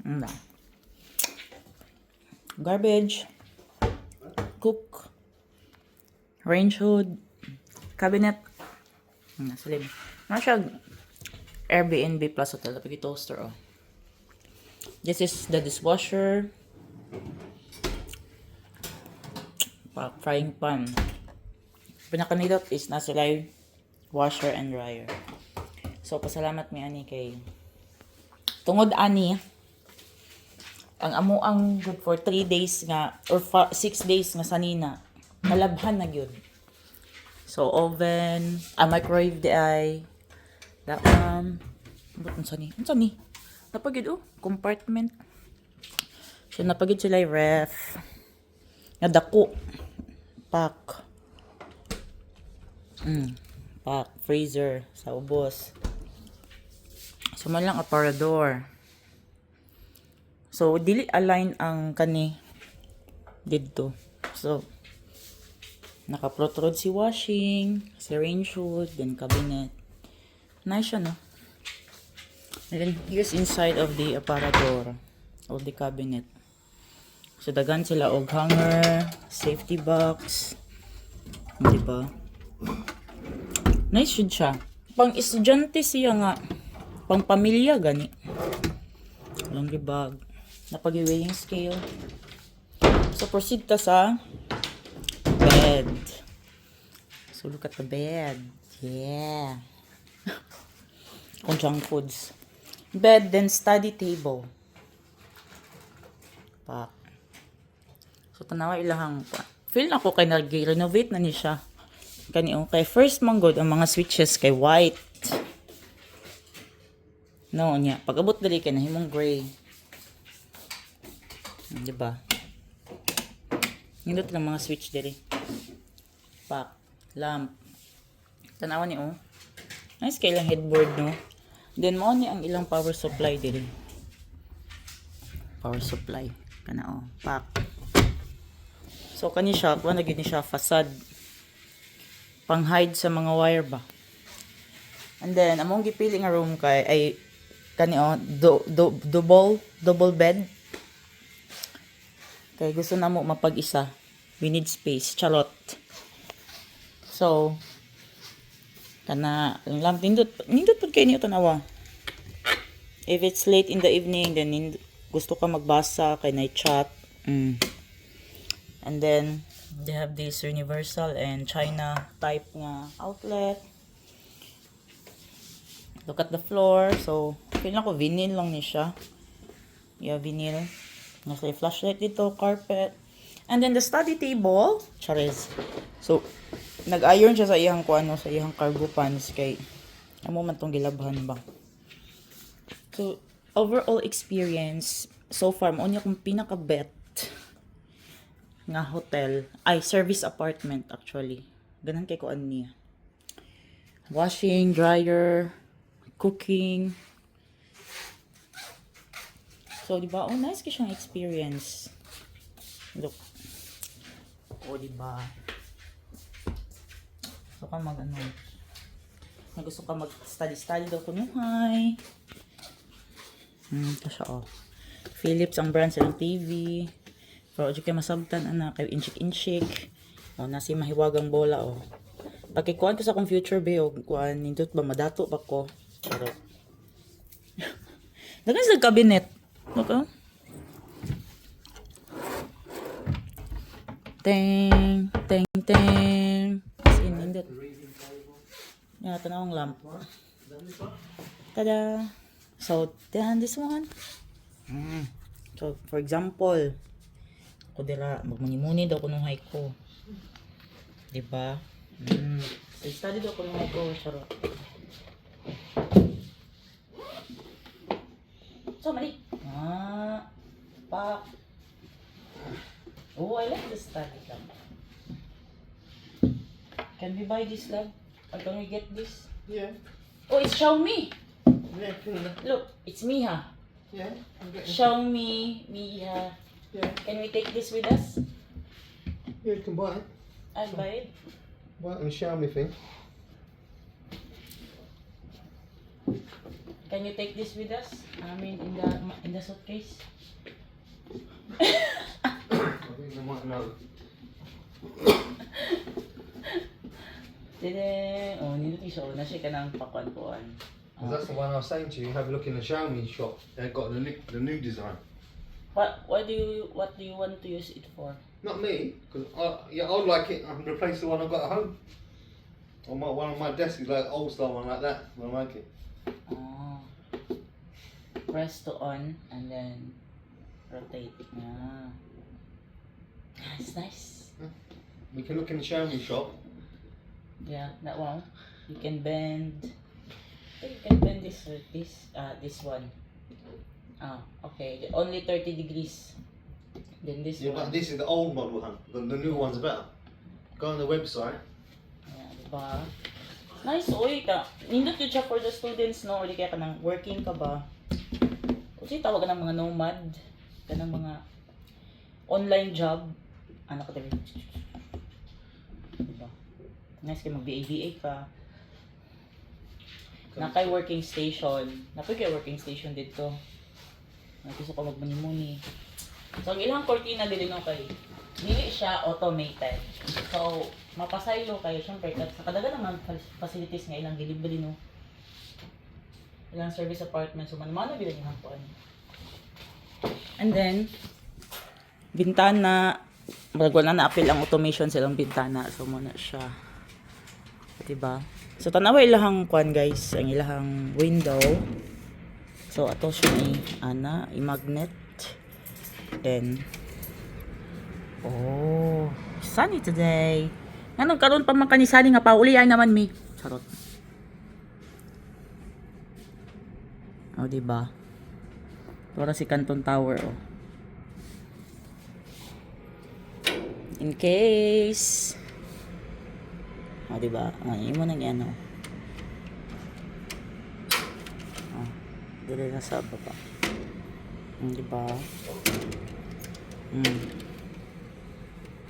Ano? Garbage. Cook. Range hood. Cabinet. Nasa lib. Ano siya? Airbnb plus hotel. Tapos toaster, oh. This is the dishwasher. Frying pan. Pinakanidot is nasa live washer and dryer. So, pasalamat mi ani kay tungod ani ang amo ang good for 3 days nga or 6 days nga sanina nalabhan na gyud. So, oven, microwave di ay that unsa ni? Napagid compartment. So, napagid sila ref. Nga dako. Pack. Pack. Freezer. Sa ubos. So, man lang aparador. So, dili align ang kani dito. So, naka-protrode si washing, si range hood, then cabinet. Nice siya, no? And then, here's inside of the aparador of the cabinet. So, dagan sila og hanger, safety box. Diba? Nice yun siya. Pang estudyante siya nga. Pang pamilya gani. Laundry bag. Napag-weighing scale. So, proceed ta sa bed. So, look at the bed. Yeah. Kung junk foods. Bed, then study table. Pak. So, tanawa ilahang pa. Feel na ko kay nag-renovate na ni siya. Kaniong kay first manggod ang mga switches kay white. No, niya. Pag-abot dali kay nahimong gray. Diba? Nindot lang mga switch dali. Pak. Lamp. Tanawa ni Nice kay lang headboard, no? Then, mo ni ang ilang power supply dali. Power supply. Kana, Pak. So, kani siya, kuha na gini siya, facade. Pang-hide sa mga wire ba. And then, among gipili nga room kay, ay, kani, double bed. Kay gusto na mo mapag-isa. We need space. Charot. So, kana, lang, nindot pag kayo niyo tanawa. If it's late in the evening, then gusto ka magbasa, kay night chat. And then, they have this universal and China type nga outlet. Look at the floor. So, feel na ko vinyl lang ni siya. Yeah, vinyl. Nasa flashlight dito, carpet. And then the study table, charis. So, nag-iron siya sa iyang sa iyang cargo pants kay amo man tong gilabhan ba. So, overall experience so far mo niya kung pinaka-bet nga hotel, service apartment actually. Ganun kay ko niya. Washing, dryer, cooking. So, di ba? Nice kasi siyang experience. Look. Di ba? So, ka gusto ka mag-study daw kunuhay. Ito siya, Philips ang brand sa TV. Pero di kayo masabtan, kay inchik-inchik. Nasi mahiwagang bola, Pagkikuhan ko sa computer, kuhan, nindot ba, madato ba ko? Pero, dagan sa cabinet. Okay? Teng, teng, teng. As in, nindot. Yan, tanawang lamp. Tada! So, this one. So, for example, ako dira, magmuni-muni daw kunuhay ko. Diba? So, study daw kunuhay ko. Charot. So, mali. Pak. Oh, I like this study lamp. Can we buy this lamp? Or can we get this? Yeah. Oh, it's Xiaomi. Yeah, Look, it's Miha. yeah. I'm getting. Xiaomi, Miha. Yeah. Can we take this with us? Yeah, you can buy it. I'll buy it. Buy it on the Xiaomi thing. Can can you take this with us? I mean, in the suitcase. I think they might know. Dede, oh, nindot iso na siya ka ng pakuan-kuan. 'Cause that's the one I was saying to you. Have a look in the Xiaomi shop. They've got the new design. What do you want to use it for? Not me, because I would like it. I can replace the one I've got at home. On one of my desks is like old style one like that. I like it. Oh. Press to on and then rotate. Ah. It's nice. We can look in the Xiaomi shop. Yeah, that one. You can bend. You can bend this one. Ah, okay. Only 30 degrees. Then this Yeah, one. but this is the old model, huh? The new one's better. Go on the website. Ayan, diba? Nice, oy. Nindot yun siya for the students, no? Or di kaya ka nang working ka ba? Kasi tawag ka ng mga nomad. Ka ng mga online job. Anak ka tayo. Diba? Nice kayo mag-BA ka. Nakay working station. Napay kay working station dito. Gusto ko magmuni-muni. So, ang ilang cortina dili no kay dili siya automated. So, mapasaylo kayo syempre sa kadaghan ng facilities nga ilang delivery no. Ilang service apartments so man bili ni hapon. And then bintana wala na apil ang automation silang bintana so mo na siya. Diba? So tanawa ilahang kuan guys, ang ilahang window. So ato siya ni i-magnet. Then oh, sunny today. Nganong karon pa man kanisani nga pauli ay naman mi. Charot. Oh, diba? Para si Canton Tower oh. In case diba? Imo nang yan oh. Dili na sa baba. Diba?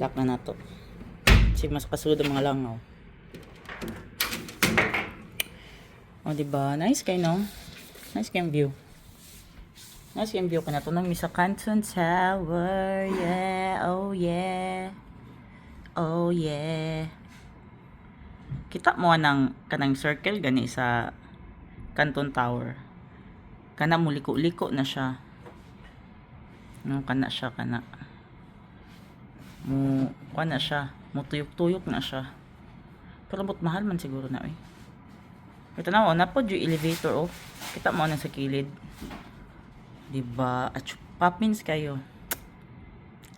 Lock na nato. Kasi mas kasulod ang mga langaw. Diba? Nice kayo, no? Nice kayong view. Nice kayong view ka na to nang sa Canton Tower. Yeah. Oh, yeah. Oh, yeah. Kita mo ng kanang circle gani sa Canton Tower. Kana mo liko-liko na siya. No, kana siya kana. Mo kana siya, mo tuyok-tuyok na siya. Pero but mahal man siguro na eh. Ito na na pod yung elevator oh. Kita mo na sa kilid. Diba? At papins kayo.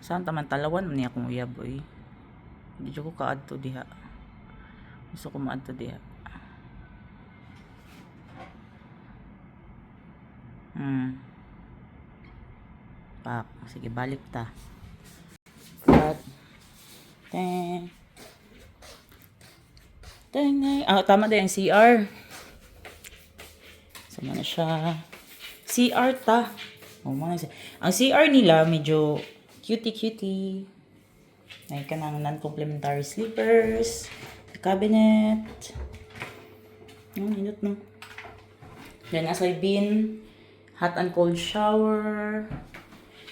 Saan taman talawan man niya akong uyab eh. Hindi ko kaadto diha. Gusto ko maadto diha. Pak, sige balik ta. Cut. Teng. Teng. Tama din ang CR. Sama na siya. CR ta. Ang CR nila medyo cutie. May kanang non-complementary slippers. Cabinet. Inot no. Then as I bin, hot and cold shower.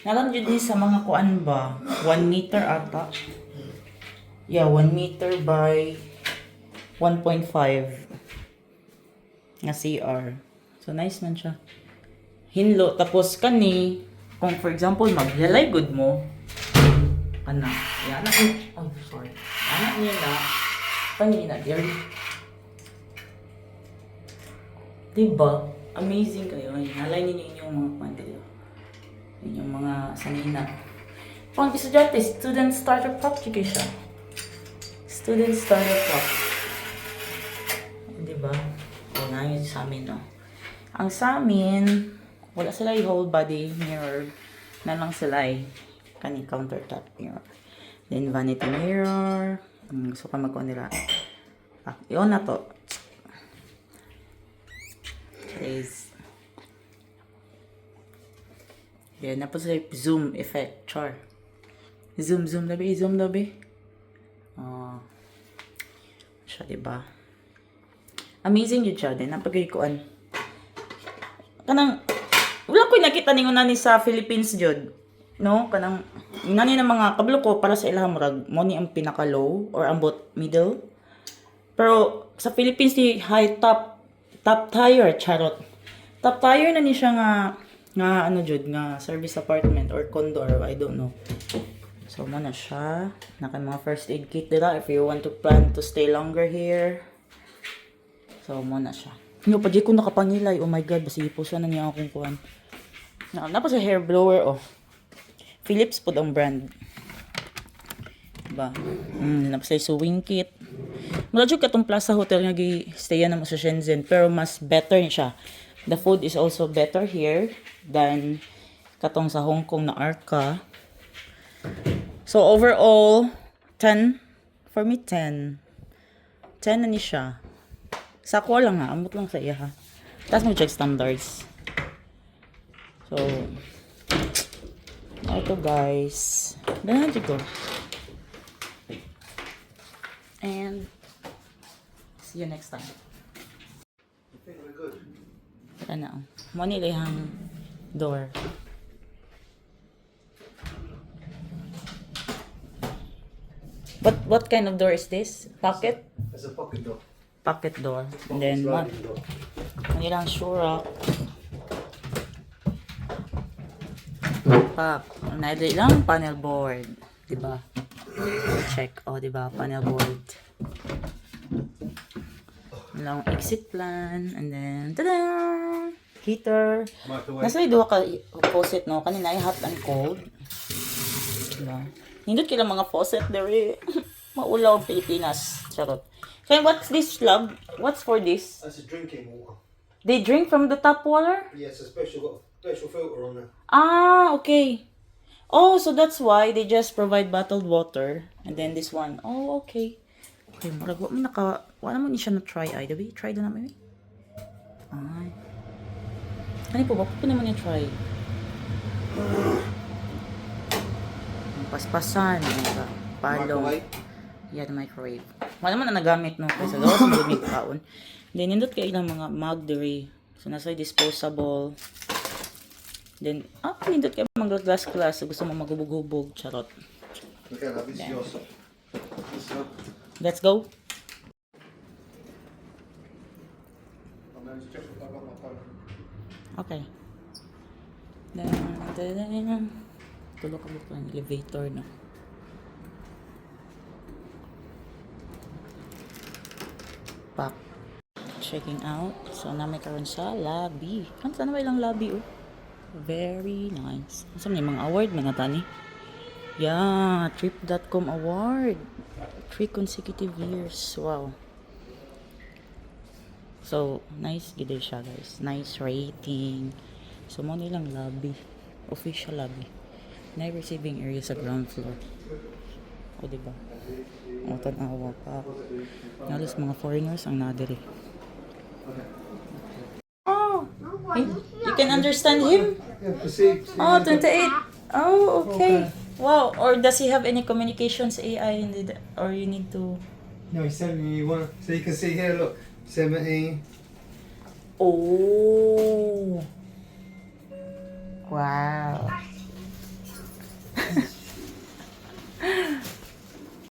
Nalang dyan sa mga kuan ba? 1 meter ata. Yeah, 1 meter by 1.5 nga CR. So nice man siya. Hinlo. Tapos kani, kung for example, maglalay good mo, yan na. Oh, sorry. Anak niya na. Panina, dear. Diba? Amazing kayo. Nalay ninyo inyong mga pandilo. Inyong mga sanina. Pang estudyante, student starter pack siya. Student starter pack. Diba? O, na yun sa amin, no? Ang sa amin, wala sila yung whole body mirror. Na lang sila kani countertop mirror. Then, vanity mirror. Gusto ka magkuha nila. I-on na to. Please. Yan, na po sa zoom effect. Char. Zoom labi. Siya, diba? Amazing yun siya. Din, napagaykuan. kanang wala ko'y nakita ningon nani sa Philippines jud. No, kanang nani ng mga kablo ko para sa ilang murag mo ni ang pinaka low or ambot middle. Pero sa Philippines di high top tier charot. Top tier na ni siya nga ano jud nga service apartment or condo or I don't know. So mo na siya. Naka mga first aid kit dira if you want to plan to stay longer here. So mo na siya. Yo pa di ko nakapangilay. Oh my god, basi po siya na niya akong kuan. Napa sa hair blower oh. Philips po ang brand. Diba? Napa sa sewing kit. Mula jud katong Plaza Hotel nga gi-stayan na mo sa Shenzhen pero mas better ni siya. The food is also better here than katong sa Hong Kong na Arca. So overall 10 for me 10 na ni siya. Sakwa lang ha, amot lang sa iya ha. Tapos mo check standards. So, ito guys. Ganyan dito. And, see you next time. I think we're good. Tara na oh. Mo nila yung door. What kind of door is this? Pocket? There's a pocket door. Pocket door. And then what? Sliding door. Manilang Shura. Pap. Naidli lang panel board. Diba? Check. Oh, diba? Panel board. Lang exit plan. And then, tada! Heater. Microwave. Nasa duha ka faucet, no? Kanina ay hot and cold. Diba? Nindot kailang mga faucet there. Maulaw ang Pilipinas. Charot. Kaya what's this slug? What's for this? That's a drinking water. They drink from the tap water? Yeah, it's a got a special filter on there. Ah, okay. Oh, so that's why they just provide bottled water. And then this one. Oh, okay. Okay, marag wala mo ni siya na try ay. Dabi, try na namin. Ay. Ano po, bakit po naman yung try? Paspasan. Palong. Microwave. Yeah, the microwave. Wala naman na nagamit no. Kasi daw sa mga kaon. Then, nindot kayo ng mga mug diri. So, nasa disposable. Then, nindot kayo mga glass. So, gusto mo magubog-hubog. Charot. Okay, now this is yours. Let's go. I'm going to check if I've got my phone. Okay. Tulog ka po ng elevator no. Back. Checking out. So, namin karon sa lobby. Saan na ba ilang lobby, oh? Very nice. Saan yung mga award, mga tani? Yeah, Trip.com award. 3 consecutive years. Wow. So, nice gid siya, guys. Nice rating. So, mo nilang lobby. Official lobby. Na receiving area sa ground floor. O, diba? O, tanawa pa. Nalos mga foreigners ang nadiri. Oh! Hey, you can understand him? Yeah, proceed. Oh, 28. Oh, okay. Wow. Or does he have any communications AI in the, or you need to... No, he sent me one. So you can see here, look. 17. Oh! Wow.